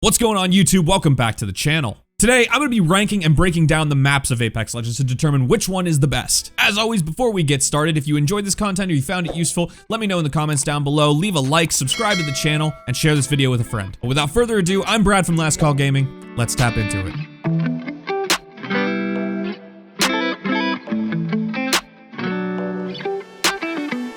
What's going on YouTube? Welcome back to the channel. Today, I'm going to be ranking and breaking down the maps of Apex Legends to determine which one is the best. As always, before we get started, if you enjoyed this content or you found it useful, let me know in the comments down below, leave a like, subscribe to the channel, and share this video with a friend. But without further ado, I'm Brad from Last Call Gaming. Let's tap into it.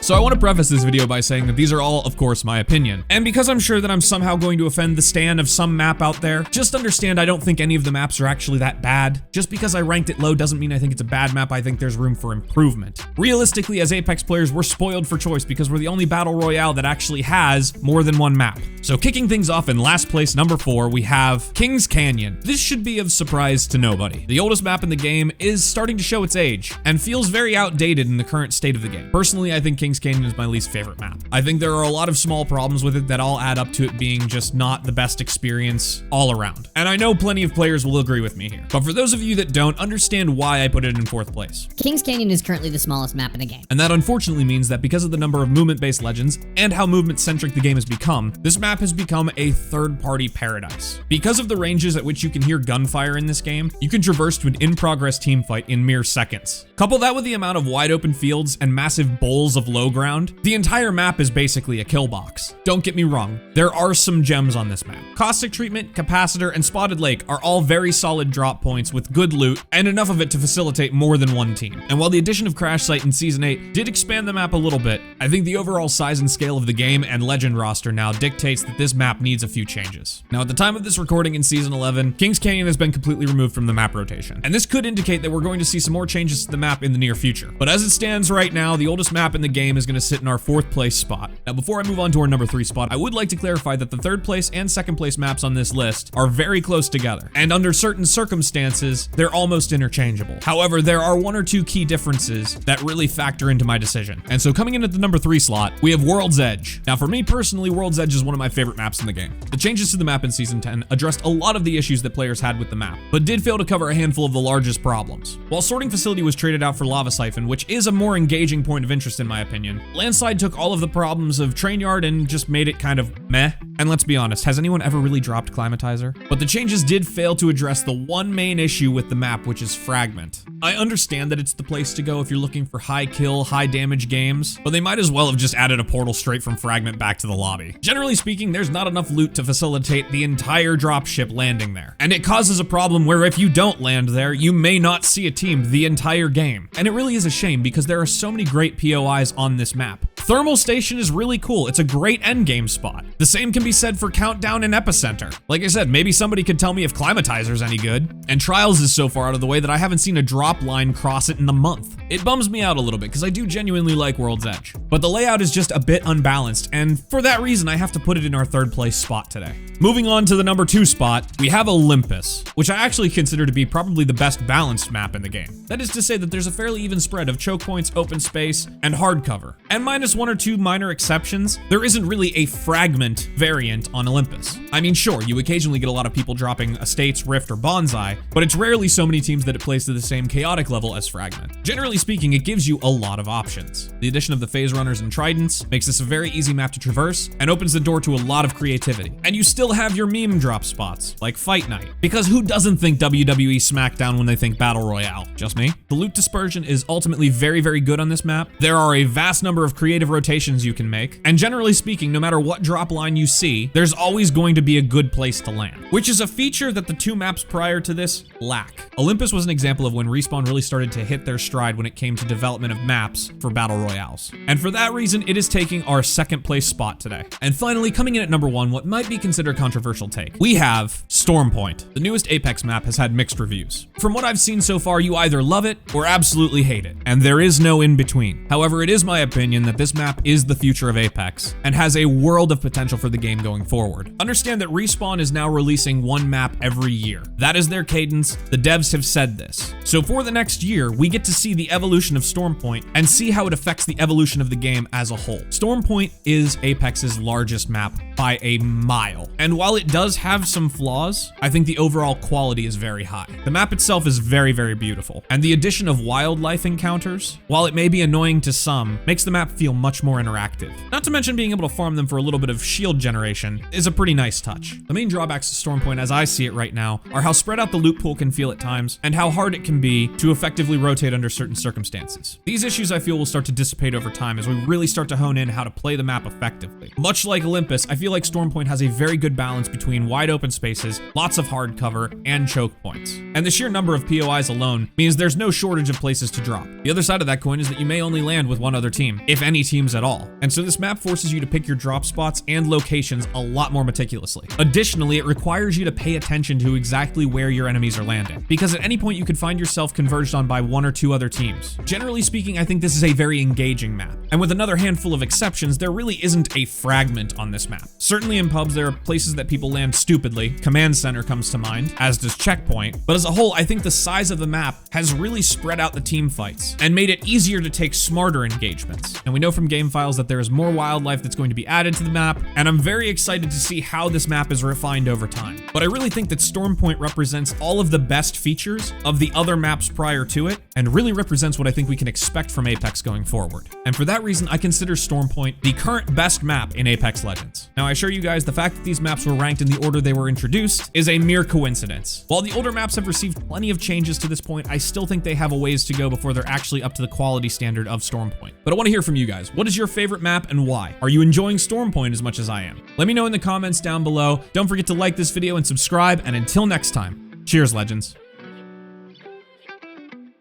So I want to preface this video by saying that these are all, of course, my opinion. And because I'm sure that I'm somehow going to offend the stan of some map out there, just understand I don't think any of the maps are actually that bad. Just because I ranked it low doesn't mean I think it's a bad map. I think there's room for improvement. Realistically, as Apex players, we're spoiled for choice because we're the only battle royale that actually has more than one map. So kicking things off in last place, number 4, we have Kings Canyon. This should be of surprise to nobody. The oldest map in the game is starting to show its age and feels very outdated in the current state of the game. Personally, I think Kings Canyon is my least favorite map. I think there are a lot of small problems with it that all add up to it being just not the best experience all around. And I know plenty of players will agree with me here. But for those of you that don't, understand why I put it in 4th place. Kings Canyon is currently the smallest map in the game. And that unfortunately means that because of the number of movement-based legends and how movement-centric the game has become, this map has become a third-party paradise. Because of the ranges at which you can hear gunfire in this game, you can traverse to an in-progress teamfight in mere seconds. Couple that with the amount of wide-open fields and massive bowls of low ground, the entire map is basically a kill box. Don't get me wrong, there are some gems on this map. Caustic Treatment, Capacitor, and Spotted Lake are all very solid drop points with good loot and enough of it to facilitate more than one team. And while the addition of Crash Site in Season 8 did expand the map a little bit, I think the overall size and scale of the game and legend roster now dictates that this map needs a few changes. Now at the time of this recording in Season 11, Kings Canyon has been completely removed from the map rotation. And this could indicate that we're going to see some more changes to the map in the near future. But as it stands right now, the oldest map in the game is going to sit in our 4th place spot. Now before I move on to our number 3 spot, I would like to clarify that the 3rd place and 2nd place maps on this list are very close together. And under certain circumstances, they're almost interchangeable. However, there are 1 or 2 key differences that really factor into my decision. And so coming in at the number 3 slot, we have World's Edge. Now for me personally, World's Edge is one of my favorite maps in the game. The changes to the map in Season 10 addressed a lot of the issues that players had with the map, but did fail to cover a handful of the largest problems. While Sorting Facility was traded out for Lava Siphon, which is a more engaging point of interest in my opinion, Landslide took all of the problems of Trainyard and just made it kind of meh. And let's be honest, has anyone ever really dropped Climatizer? But the changes did fail to address the one main issue with the map, which is Fragment. I understand that it's the place to go if you're looking for high kill, high damage games, but they might as well have just added a portal straight from Fragment back to the lobby. Generally speaking, there's not enough loot to facilitate the entire dropship landing there. And it causes a problem where if you don't land there, you may not see a team the entire game. And it really is a shame because there are so many great POIs on this map. Thermal Station is really cool. It's a great endgame spot. The same can be said for Countdown and Epicenter. Like I said, maybe somebody could tell me if Climatizer's any good. And Trials is so far out of the way that I haven't seen a drop line cross it in a month. It bums me out a little bit because I do genuinely like World's Edge. But the layout is just a bit unbalanced, and for that reason, I have to put it in our 3rd place spot today. Moving on to the number 2 spot, we have Olympus, which I actually consider to be probably the best balanced map in the game. That is to say that there's a fairly even spread of choke points, open space, and hardcover. And minus 1 or 2 minor exceptions, there isn't really a fragment variant on Olympus. I mean, sure, you occasionally get a lot of people dropping Estates, Rift, or Bonsai, but it's rarely so many teams that it plays to the same chaotic level as Fragment. Generally speaking, it gives you a lot of options. The addition of the Phase Runners and Tridents makes this a very easy map to traverse and opens the door to a lot of creativity. And you still have your meme drop spots, like Fight Night, because who doesn't think WWE SmackDown when they think Battle Royale? Just me? The loot dispersion is ultimately very, very good on this map. There are a vast number of creative rotations you can make, and generally speaking, no matter what drop line you see, there's always going to be a good place to land, which is a feature that the 2 maps prior to this lack. Olympus was an example of when Respawn really started to hit their stride when it came to development of maps for Battle Royales. And for that reason, it is taking our 2nd place spot today. And finally, coming in at number 1, what might be considered a controversial take, we have Stormpoint. The newest Apex map has had mixed reviews. From what I've seen so far, you either love it or absolutely hate it, and there is no in between. However, it is my opinion that this map is the future of Apex and has a world of potential for the game going forward. Understand that Respawn is now releasing 1 map every year. That is their cadence. The devs have said this. So for the next year, we get to see the evolution of Stormpoint and see how it affects the evolution of the game as a whole. Stormpoint is Apex's largest map by a mile. And while it does have some flaws, I think the overall quality is very high. The map itself is very, very beautiful. And the addition of wildlife encounters, while it may be annoying to some, makes the map feel much more interactive. Not to mention being able to farm them for a little bit of shield generation is a pretty nice touch. The main drawbacks to Stormpoint as I see it right now are how spread out the loot pool can feel at times and how hard it can be to effectively rotate under certain circumstances. These issues I feel will start to dissipate over time as we really start to hone in how to play the map effectively. Much like Olympus, I feel like Stormpoint has a very good balance between wide open spaces, lots of hard cover, and choke points. And the sheer number of POIs alone means there's no shortage of places to drop. The other side of that coin is that you may only land with one other team, if any teams at all. And so this map forces you to pick your drop spots and locations a lot more meticulously. Additionally, it requires you to pay attention to exactly where your enemies are landing, because at any point you could find yourself converged on by one or two other teams. Generally speaking, I think this is a very engaging map. And with another handful of exceptions, there really isn't a fragment on this map. Certainly in pubs, there are places that people land stupidly. Command Center comes to mind, as does Checkpoint. But as a whole, I think the size of the map has really spread out the team fights and made it easier to take smarter engagements. And we know from game files that there is more wildlife that's going to be added to the map, and I'm very excited to see how this map is refined over time. But I really think that Stormpoint represents all of the best features of the other maps prior to it, and really represents what I think we can expect from Apex going forward. And for that reason, I consider Stormpoint the current best map in Apex Legends. Now, I assure you guys, the fact that these maps were ranked in the order they were introduced is a mere coincidence. While the older maps have received plenty of changes to this point, I still think they have a ways to go before they're actually up to the quality standard of Stormpoint. But I want to hear from you guys. What is your favorite map and why? Are you enjoying Stormpoint as much as I am? Let me know in the comments down below. Don't forget to like this video and subscribe, and until next time, cheers, Legends.